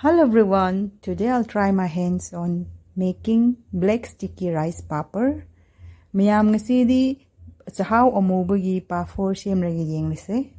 Hello everyone, today I'll try my hands on making black sticky rice papper. Miyam ngasidi sahaw amubugi pa for siyemragi yenglise.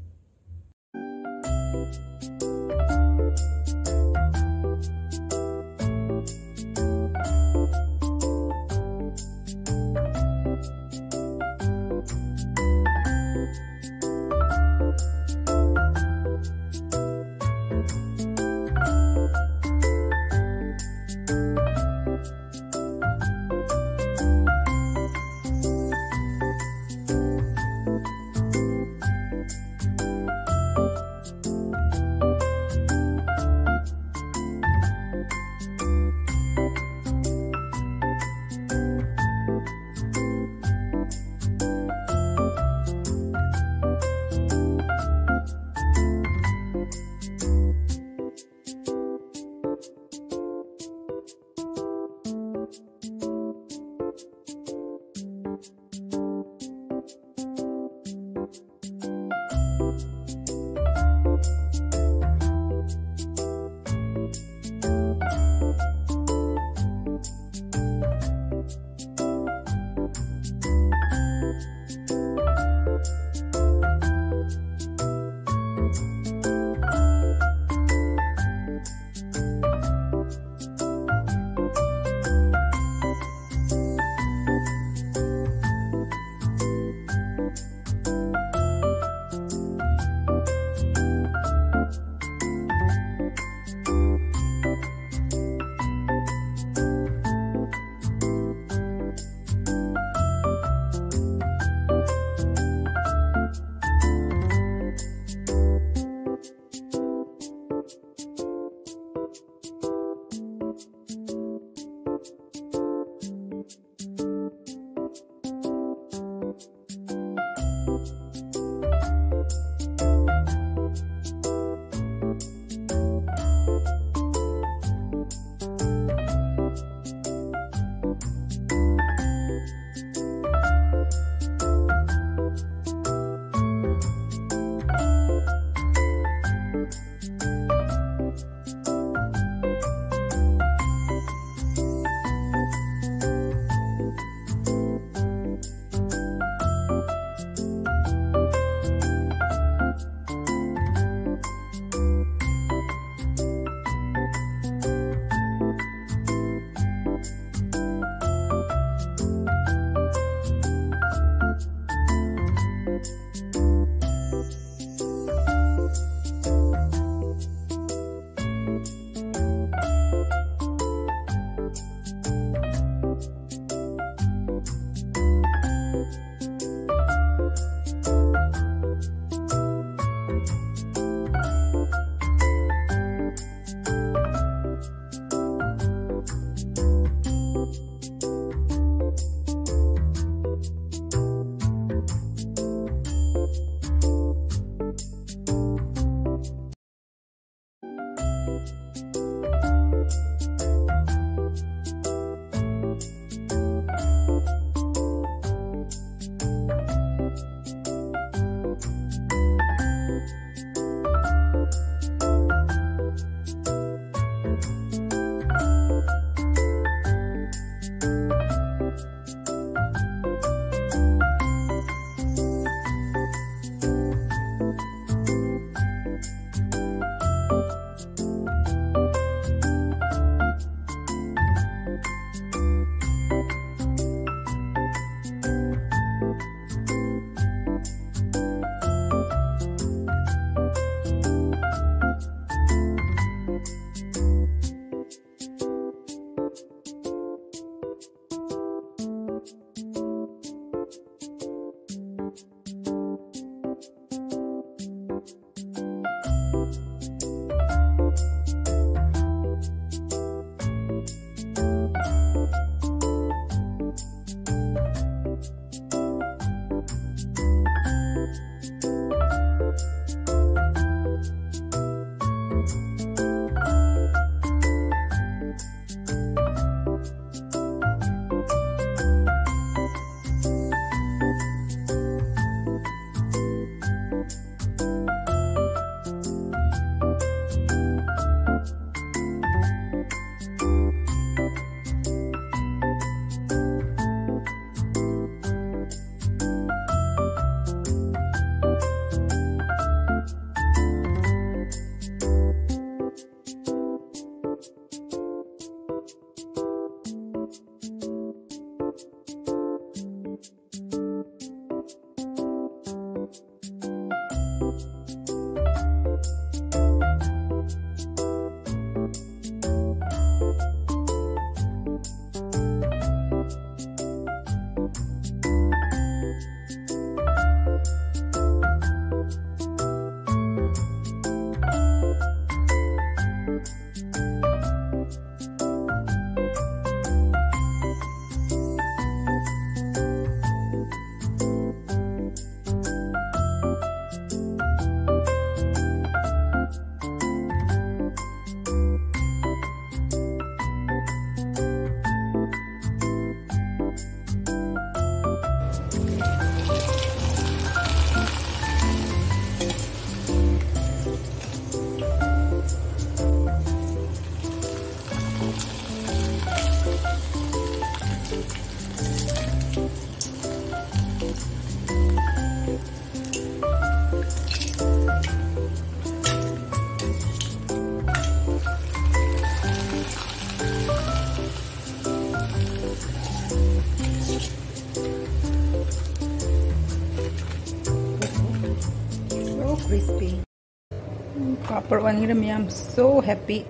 Papar wangi ram I'm so happy.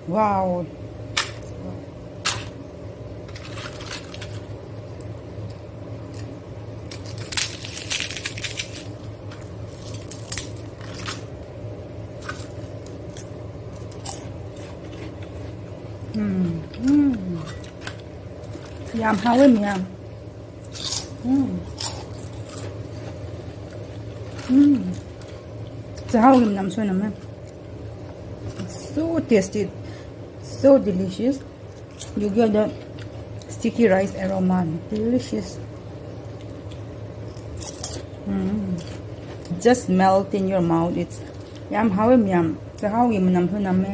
Wow. Yum, how am yum. So how am nam so nam. So tasty, so delicious. You get the sticky rice aroma, delicious. Just melt in your mouth. It's yum, how am yum. So how am nam so nam.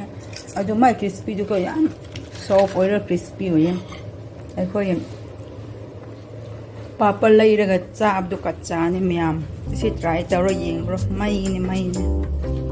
I do my crispy do go yum. Soft or crispy way. I call him Papa later got chab do kachani miam. This is try to ring, mai ni.